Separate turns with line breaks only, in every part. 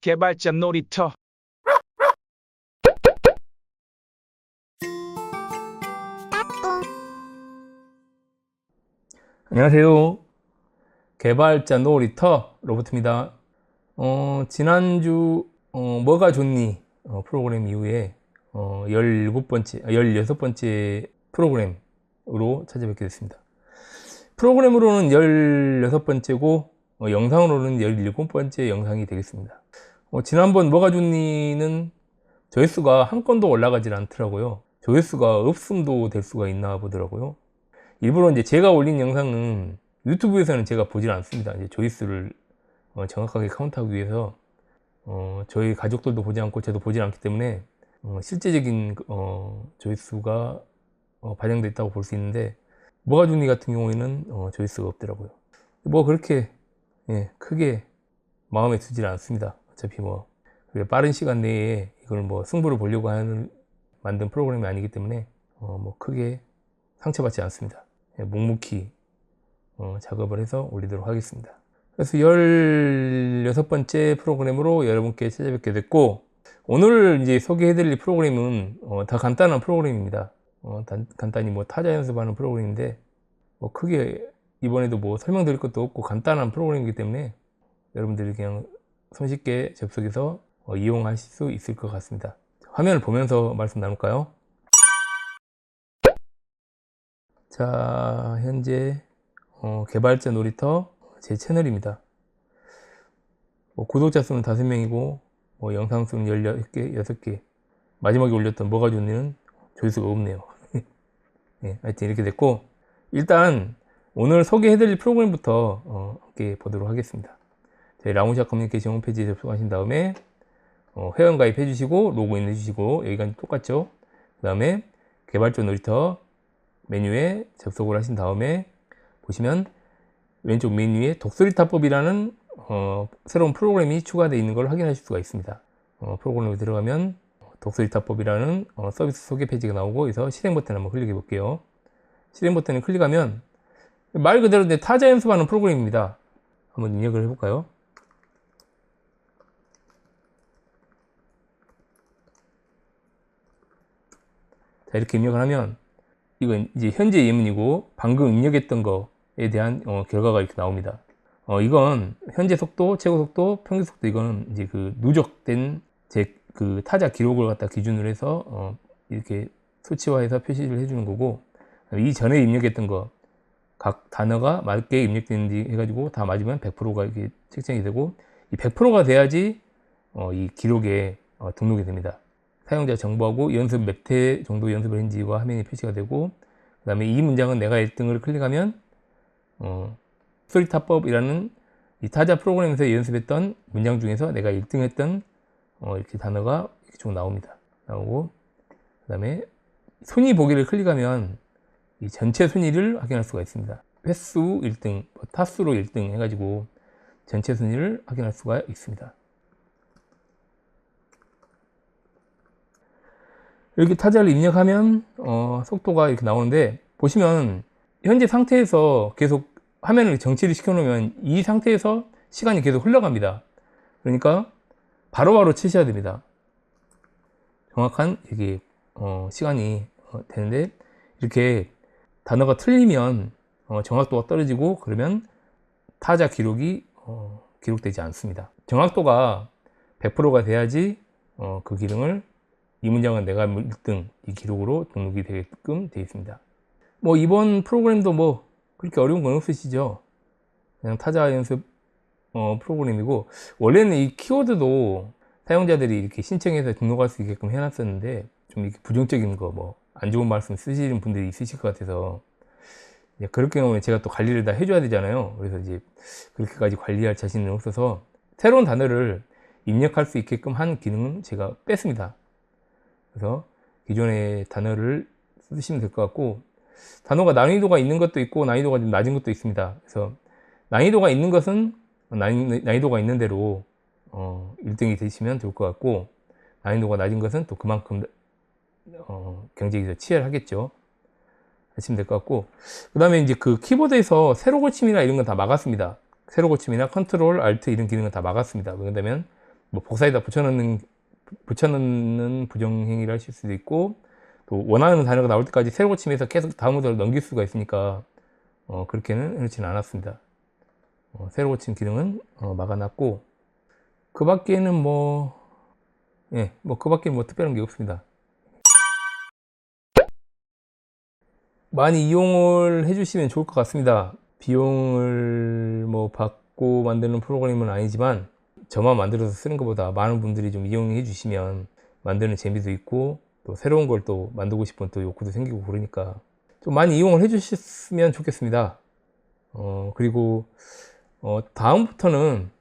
개발자 놀이터.
안녕하세요. 개발자 놀이터 로버트입니다. 지난주 뭐가 좋니 프로그램 이후에 16번째 프로그램으로 찾아뵙게 됐습니다. 프로그램으로는 16번째고 영상으로는 17번째 영상이 되겠습니다. 지난번 뭐가 좋니는 조회수가 한 건도 올라가질 않더라고요. 조회수가 없음도 될 수가 있나 보더라고요. 일부러 이제 제가 올린 영상은 유튜브에서는 제가 보질 않습니다. 이제 조회수를 정확하게 카운트하기 위해서 저희 가족들도 보지 않고 저도 보질 않기 때문에 실제적인 조회수가 반영됐다고 볼 수 있는데, 뭐가 좋니 같은 경우에는 조회수가 없더라고요. 뭐 그렇게 크게 마음에 두질 않습니다. 어차피 뭐 빠른 시간 내에 이걸 뭐 승부를 보려고 만든 프로그램이 아니기 때문에 뭐 크게 상처받지 않습니다. 묵묵히 작업을 해서 올리도록 하겠습니다. 그래서 16번째 프로그램으로 여러분께 찾아뵙게 됐고, 오늘 이제 소개해드릴 프로그램은 다 간단한 프로그램입니다. 간단히 뭐 타자 연습하는 프로그램인데, 뭐 크게 이번에도 뭐 설명드릴 것도 없고 간단한 프로그램이기 때문에 여러분들이 그냥 손쉽게 접속해서 이용하실 수 있을 것 같습니다. 화면을 보면서 말씀 나눌까요? 자, 현재 개발자 놀이터 제 채널입니다. 구독자 수는 5명이고 영상 수는 6개. 마지막에 올렸던 뭐가 좋니는 조회수가 없네요. 하여튼 이렇게 됐고, 일단 오늘 소개해드릴 프로그램부터 함께 보도록 하겠습니다. 저희 라운샷 커뮤니케이션 홈페이지에 접속하신 다음에 회원 가입 해주시고 로그인 해주시고, 여기가 똑같죠. 그 다음에 개발자 놀이터 메뉴에 접속을 하신 다음에 보시면 왼쪽 메뉴에 독수리타법이라는 새로운 프로그램이 추가되어 있는 걸 확인하실 수가 있습니다. 프로그램에 들어가면 독수리타법이라는 서비스 소개 페이지가 나오고, 여기서 실행 버튼 한번 클릭해 볼게요. 실행 버튼을 클릭하면 말 그대로 타자 연습하는 프로그램입니다. 한번 입력을 해볼까요? 자, 이렇게 입력을 하면 이건 이제 현재 예문이고, 방금 입력했던 거에 대한 결과가 이렇게 나옵니다. 이건 현재 속도, 최고 속도, 평균 속도, 이거는 이제 그 누적된 그 타자 기록을 갖다 기준으로 해서 이렇게 수치화해서 표시를 해주는 거고, 이 전에 입력했던 거 각 단어가 맞게 입력되는지 해가지고 다 맞으면 100%가 이렇게 책정이 되고, 이 100%가 돼야지 이 기록에 등록이 됩니다. 사용자 정보하고 연습 몇 회 정도 연습을 했는지와 화면이 표시가 되고, 그 다음에 이 문장은 내가 1등을 클릭하면 독수리타법이라는 이 타자 프로그램에서 연습했던 문장 중에서 내가 1등 했던 이렇게 단어가 이렇게 쭉 나오고, 그 다음에 순위 보기를 클릭하면 이 전체 순위를 확인할 수가 있습니다. 횟수 1등, 타수로 1등 해가지고 전체 순위를 확인할 수가 있습니다. 이렇게 타자를 입력하면 속도가 이렇게 나오는데, 보시면 현재 상태에서 계속 화면을 정치를 시켜 놓으면 이 상태에서 시간이 계속 흘러갑니다. 그러니까 바로바로 치셔야 됩니다. 정확한 이게 시간이 되는데, 이렇게 단어가 틀리면 정확도가 떨어지고, 그러면 타자 기록이 기록되지 않습니다. 정확도가 100%가 돼야지 그 기능을, 이 문장은 내가 1등 이 기록으로 등록이 되게끔 되어 있습니다. 이번 프로그램도 그렇게 어려운 건 없으시죠? 그냥 타자 연습 프로그램이고, 원래는 이 키워드도 사용자들이 이렇게 신청해서 등록할 수 있게끔 해놨었는데, 좀 이렇게 부정적인 거 안 좋은 말씀 쓰시는 분들이 있으실 것 같아서, 그럴 경우에 제가 또 관리를 다 해줘야 되잖아요. 그래서 이제 그렇게까지 관리할 자신은 없어서 새로운 단어를 입력할 수 있게끔 한 기능은 제가 뺐습니다. 그래서 기존의 단어를 쓰시면 될 것 같고, 단어가 난이도가 있는 것도 있고 난이도가 좀 낮은 것도 있습니다. 그래서 난이도가 있는 것은 난이도가 있는 대로 1등이 되시면 좋을 것 같고, 난이도가 낮은 것은 또 그만큼 경쟁이 더 치열하겠죠. 하시면 될 것 같고, 그 다음에 이제 그 키보드에서 세로 고침이나 이런 건 다 막았습니다. 세로 고침이나 컨트롤, 알트 이런 기능은 다 막았습니다. 왜냐면 뭐 복사에다 붙여넣는 부정행위를 하실 수도 있고, 또 원하는 단어가 나올 때까지 새로 고침해서 계속 다음 문서를 넘길 수가 있으니까 그렇게는 해놓지는 않았습니다. 새로 고침 기능은 막아놨고, 그 밖에는 그 밖에 특별한 게 없습니다. 많이 이용을 해주시면 좋을 것 같습니다. 비용을 받고 만드는 프로그램은 아니지만, 저만 만들어서 쓰는 것보다 많은 분들이 좀 이용해 주시면 만드는 재미도 있고, 또 새로운 걸 또 만들고 싶은 또 욕구도 생기고 그러니까 좀 많이 이용을 해 주셨으면 좋겠습니다. 그리고 다음부터는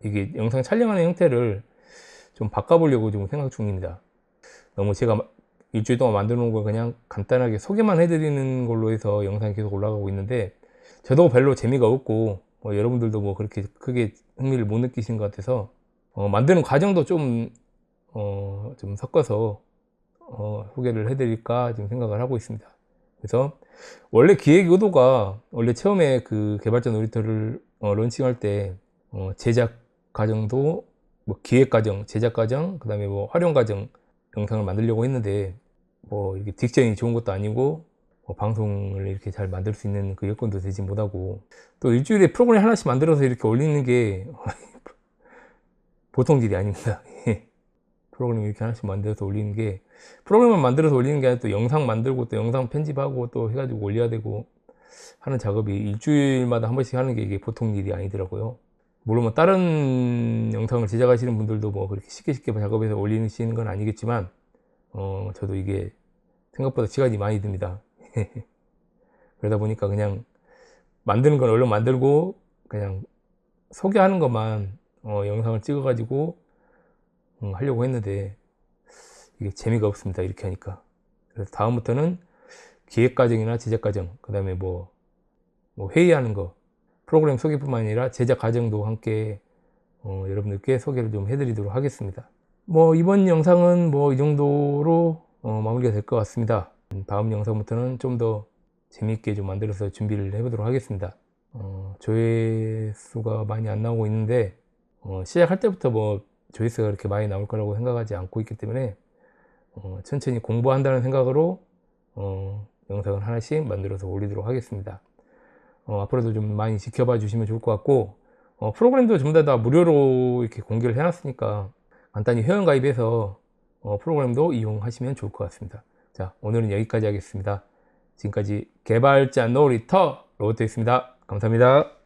이게 영상 촬영하는 형태를 좀 바꿔보려고 좀 생각 중입니다. 너무 제가 일주일 동안 만들어 놓은 걸 그냥 간단하게 소개만 해드리는 걸로 해서 영상이 계속 올라가고 있는데, 저도 별로 재미가 없고 여러분들도 그렇게 크게 흥미를 못 느끼시는 것 같아서 만드는 과정도 좀 섞어서 소개를 해드릴까 지금 생각을 하고 있습니다. 그래서 원래 기획 의도가, 원래 처음에 그 개발자 놀이터를 론칭할 때 제작 과정도 기획 과정, 제작 과정, 그 다음에 활용 과정 영상을 만들려고 했는데, 이렇게 딕션이 좋은 것도 아니고 방송을 이렇게 잘 만들 수 있는 그 여건도 되지 못하고, 또 일주일에 프로그램 하나씩 만들어서 이렇게 올리는 게 보통 일이 아닙니다. 프로그램 이렇게 하나씩 만들어서 올리는 게, 프로그램만 만들어서 올리는 게 아니라 또 영상 만들고 또 영상 편집하고 또 해가지고 올려야 되고 하는 작업이 일주일마다 한 번씩 하는 게 이게 보통 일이 아니더라고요. 물론 다른 영상을 제작하시는 분들도 그렇게 쉽게 작업해서 올리시는 건 아니겠지만, 저도 이게 생각보다 시간이 많이 듭니다. 그러다 보니까 그냥 만드는 건 얼른 만들고 그냥 소개하는 것만 영상을 찍어 가지고 하려고 했는데, 이게 재미가 없습니다, 이렇게 하니까. 그래서 다음부터는 기획 과정이나 제작 과정, 그 다음에 회의하는 거, 프로그램 소개뿐만 아니라 제작 과정도 함께 여러분들께 소개를 좀 해드리도록 하겠습니다. 이번 영상은 이 정도로 마무리가 될 것 같습니다. 다음 영상부터는 좀 더 재미있게 좀 만들어서 준비를 해보도록 하겠습니다. 조회수가 많이 안 나오고 있는데, 시작할 때부터 조회수가 그렇게 많이 나올 거라고 생각하지 않고 있기 때문에 천천히 공부한다는 생각으로 영상을 하나씩 만들어서 올리도록 하겠습니다. 앞으로도 좀 많이 지켜봐 주시면 좋을 것 같고, 프로그램도 전부 다 무료로 이렇게 공개를 해놨으니까 간단히 회원 가입해서 프로그램도 이용하시면 좋을 것 같습니다. 자, 오늘은 여기까지 하겠습니다. 지금까지 개발자 놀이터 로봇이었습니다. 감사합니다.